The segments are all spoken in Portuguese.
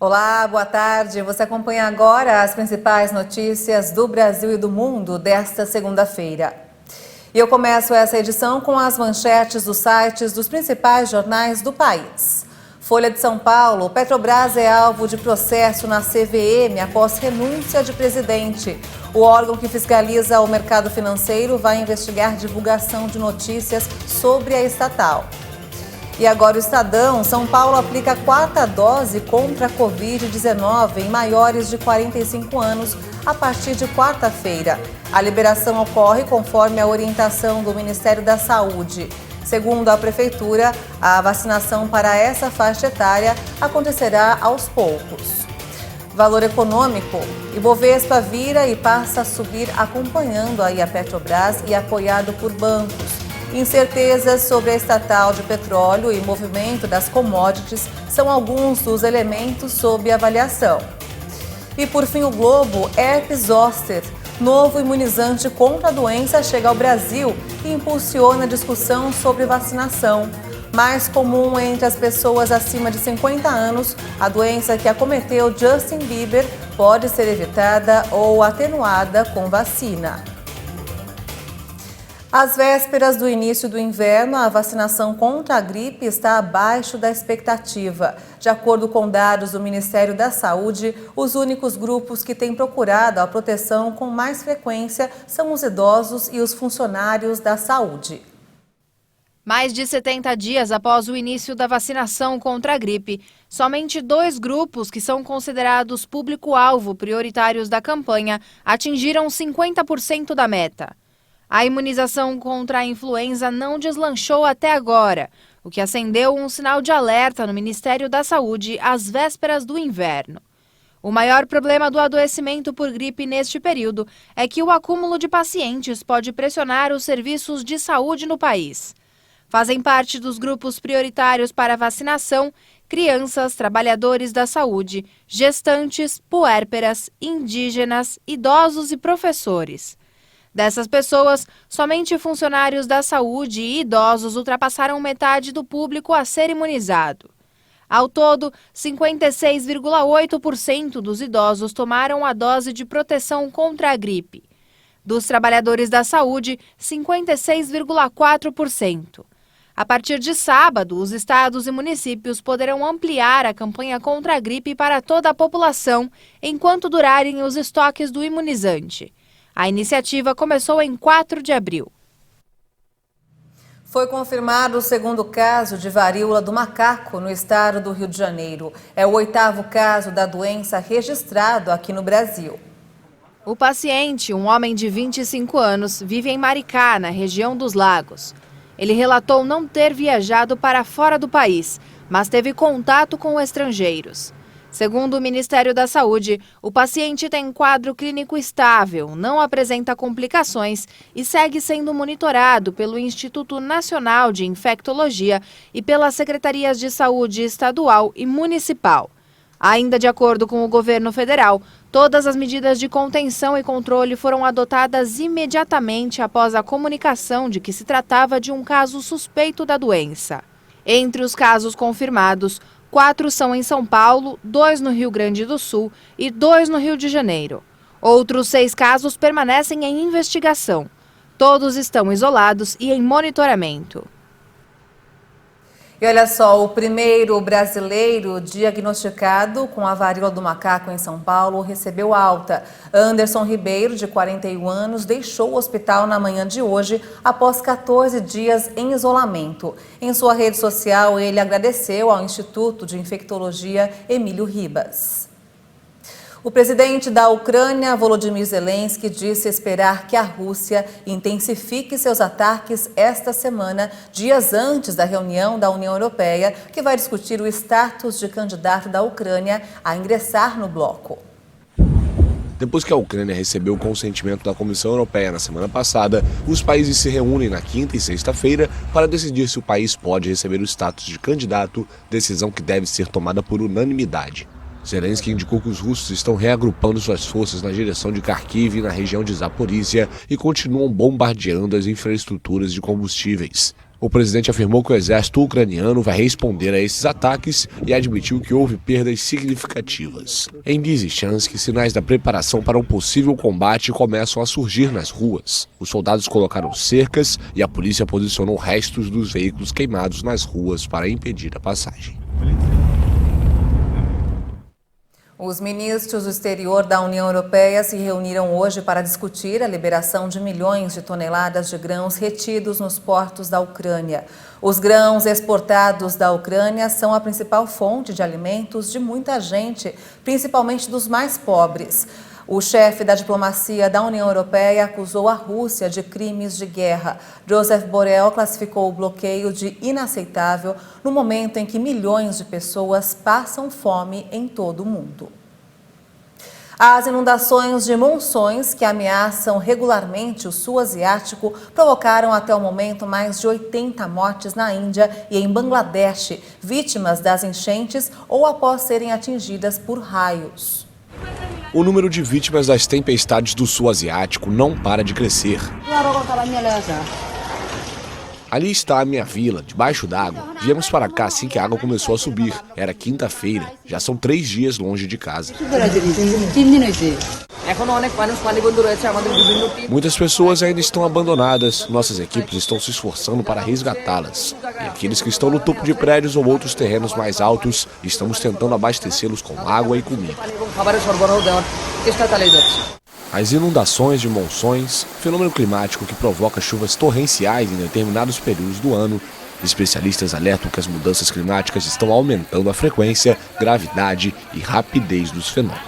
Olá, boa tarde. Você acompanha agora as principais notícias do Brasil e do mundo desta segunda-feira. E eu começo essa edição com as manchetes dos sites dos principais jornais do país. Folha de São Paulo: Petrobras é alvo de processo na CVM após renúncia de presidente. O órgão que fiscaliza o mercado financeiro vai investigar divulgação de notícias sobre a estatal. E agora o Estadão: São Paulo aplica a 4ª dose contra a Covid-19 em maiores de 45 anos a partir de quarta-feira. A liberação ocorre conforme a orientação do Ministério da Saúde. Segundo a Prefeitura, a vacinação para essa faixa etária acontecerá aos poucos. Valor econômico: Ibovespa vira e passa a subir acompanhando aí a Petrobras e apoiado por bancos. Incertezas sobre a estatal de petróleo e movimento das commodities são alguns dos elementos sob avaliação. E por fim, o Globo: herpes zoster, novo imunizante contra a doença, chega ao Brasil e impulsiona a discussão sobre vacinação. Mais comum entre as pessoas acima de 50 anos, a doença que acometeu Justin Bieber pode ser evitada ou atenuada com vacina. Às vésperas do início do inverno, a vacinação contra a gripe está abaixo da expectativa. De acordo com dados do Ministério da Saúde, os únicos grupos que têm procurado a proteção com mais frequência são os idosos e os funcionários da saúde. Mais de 70 dias após o início da vacinação contra a gripe, somente 2 grupos que são considerados público-alvo prioritários da campanha atingiram 50% da meta. A imunização contra a influenza não deslanchou até agora, o que acendeu um sinal de alerta no Ministério da Saúde às vésperas do inverno. O maior problema do adoecimento por gripe neste período é que o acúmulo de pacientes pode pressionar os serviços de saúde no país. Fazem parte dos grupos prioritários para vacinação crianças, trabalhadores da saúde, gestantes, puérperas, indígenas, idosos e professores. Dessas pessoas, somente funcionários da saúde e idosos ultrapassaram metade do público a ser imunizado. Ao todo, 56,8% dos idosos tomaram a dose de proteção contra a gripe. Dos trabalhadores da saúde, 56,4%. A partir de sábado, os estados e municípios poderão ampliar a campanha contra a gripe para toda a população, enquanto durarem os estoques do imunizante. A iniciativa começou em 4 de abril. Foi confirmado o 2º caso de varíola do macaco no estado do Rio de Janeiro. É o 8º caso da doença registrado aqui no Brasil. O paciente, um homem de 25 anos, vive em Maricá, na região dos Lagos. Ele relatou não ter viajado para fora do país, mas teve contato com estrangeiros. Segundo o Ministério da Saúde, o paciente tem quadro clínico estável, não apresenta complicações e segue sendo monitorado pelo Instituto Nacional de Infectologia e pelas Secretarias de Saúde Estadual e Municipal. Ainda de acordo com o governo federal, todas as medidas de contenção e controle foram adotadas imediatamente após a comunicação de que se tratava de um caso suspeito da doença. Entre os casos confirmados, 4 são em São Paulo, 2 no Rio Grande do Sul e 2 no Rio de Janeiro. Outros 6 casos permanecem em investigação. Todos estão isolados e em monitoramento. E olha só, o primeiro brasileiro diagnosticado com a varíola do macaco em São Paulo recebeu alta. Anderson Ribeiro, de 41 anos, deixou o hospital na manhã de hoje após 14 dias em isolamento. Em sua rede social, ele agradeceu ao Instituto de Infectologia Emílio Ribas. O presidente da Ucrânia, Volodymyr Zelensky, disse esperar que a Rússia intensifique seus ataques esta semana, dias antes da reunião da União Europeia, que vai discutir o status de candidato da Ucrânia a ingressar no bloco. Depois que a Ucrânia recebeu o consentimento da Comissão Europeia na semana passada, os países se reúnem na quinta e sexta-feira para decidir se o país pode receber o status de candidato, decisão que deve ser tomada por unanimidade. Zelensky indicou que os russos estão reagrupando suas forças na direção de Kharkiv e na região de Zaporízia e continuam bombardeando as infraestruturas de combustíveis. O presidente afirmou que o exército ucraniano vai responder a esses ataques e admitiu que houve perdas significativas. Em Lysychansk, sinais da preparação para um possível combate começam a surgir nas ruas. Os soldados colocaram cercas e a polícia posicionou restos dos veículos queimados nas ruas para impedir a passagem. Os ministros do exterior da União Europeia se reuniram hoje para discutir a liberação de milhões de toneladas de grãos retidos nos portos da Ucrânia. Os grãos exportados da Ucrânia são a principal fonte de alimentos de muita gente, principalmente dos mais pobres. O chefe da diplomacia da União Europeia acusou a Rússia de crimes de guerra. Josep Borrell classificou o bloqueio de inaceitável no momento em que milhões de pessoas passam fome em todo o mundo. As inundações de monções que ameaçam regularmente o sul asiático provocaram até o momento mais de 80 mortes na Índia e em Bangladesh, vítimas das enchentes ou após serem atingidas por raios. O número de vítimas das tempestades do sul asiático não para de crescer. Ali está a minha vila, debaixo d'água. Viemos para cá assim que a água começou a subir. Era quinta-feira. Já são 3 dias longe de casa. Muitas pessoas ainda estão abandonadas. Nossas equipes estão se esforçando para resgatá-las. E aqueles que estão no topo de prédios ou outros terrenos mais altos, estamos tentando abastecê-los com água e comida. As inundações de monções, fenômeno climático que provoca chuvas torrenciais em determinados períodos do ano, especialistas alertam que as mudanças climáticas estão aumentando a frequência, gravidade e rapidez dos fenômenos.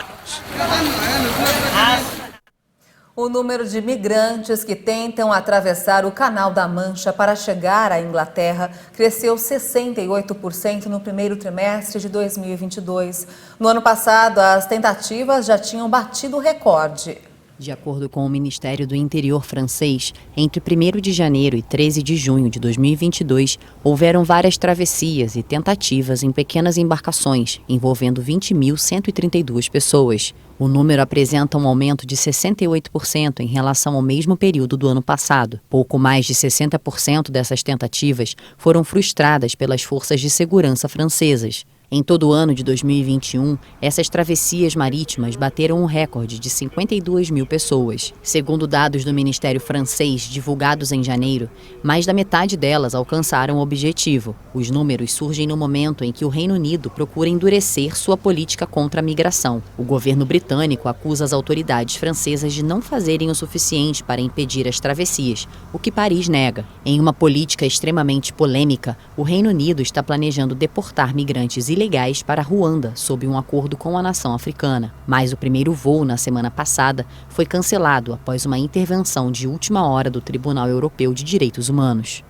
O número de migrantes que tentam atravessar o Canal da Mancha para chegar à Inglaterra cresceu 68% no primeiro trimestre de 2022. No ano passado, as tentativas já tinham batido o recorde. De acordo com o Ministério do Interior francês, entre 1º de janeiro e 13 de junho de 2022, houveram várias travessias e tentativas em pequenas embarcações, envolvendo 20.132 pessoas. O número apresenta um aumento de 68% em relação ao mesmo período do ano passado. Pouco mais de 60% dessas tentativas foram frustradas pelas forças de segurança francesas. Em todo o ano de 2021, essas travessias marítimas bateram um recorde de 52 mil pessoas. Segundo dados do Ministério francês divulgados em janeiro, mais da metade delas alcançaram o objetivo. Os números surgem no momento em que o Reino Unido procura endurecer sua política contra a migração. O governo britânico acusa as autoridades francesas de não fazerem o suficiente para impedir as travessias, o que Paris nega. Em uma política extremamente polêmica, o Reino Unido está planejando deportar migrantes ilegais para Ruanda, sob um acordo com a nação africana. Mas o primeiro voo, na semana passada, foi cancelado após uma intervenção de última hora do Tribunal Europeu de Direitos Humanos.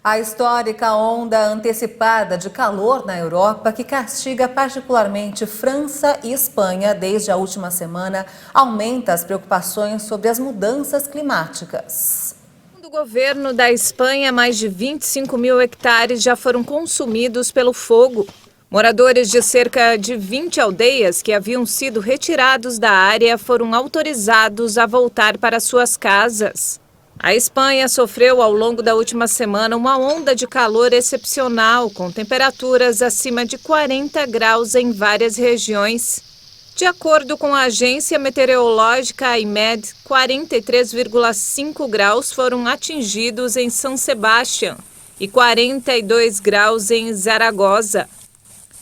A histórica onda antecipada de calor na Europa, que castiga particularmente França e Espanha desde a última semana, aumenta as preocupações sobre as mudanças climáticas. Do governo da Espanha, mais de 25 mil hectares já foram consumidos pelo fogo. Moradores de cerca de 20 aldeias que haviam sido retirados da área foram autorizados a voltar para suas casas. A Espanha sofreu ao longo da última semana uma onda de calor excepcional, com temperaturas acima de 40 graus em várias regiões. De acordo com a agência meteorológica IMED, 43,5 graus foram atingidos em São Sebastião e 42 graus em Zaragoza.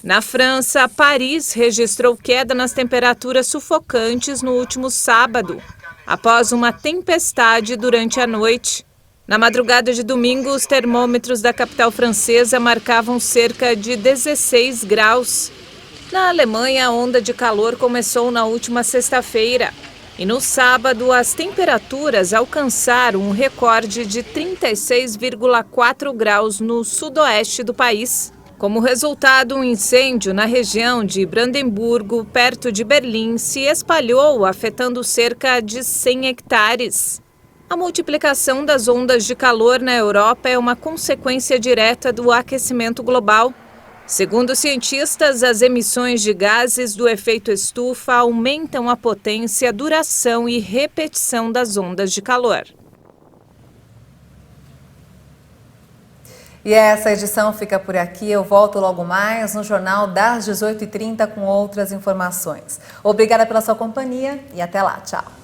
Na França, Paris registrou queda nas temperaturas sufocantes no último sábado, após uma tempestade durante a noite. Na madrugada de domingo, os termômetros da capital francesa marcavam cerca de 16 graus. Na Alemanha, a onda de calor começou na última sexta-feira. E no sábado, as temperaturas alcançaram um recorde de 36,4 graus no sudoeste do país. Como resultado, um incêndio na região de Brandemburgo, perto de Berlim, se espalhou, afetando cerca de 100 hectares. A multiplicação das ondas de calor na Europa é uma consequência direta do aquecimento global. Segundo cientistas, as emissões de gases do efeito estufa aumentam a potência, duração e repetição das ondas de calor. E essa edição fica por aqui. Eu volto logo mais no Jornal das 18h30 com outras informações. Obrigada pela sua companhia e até lá. Tchau.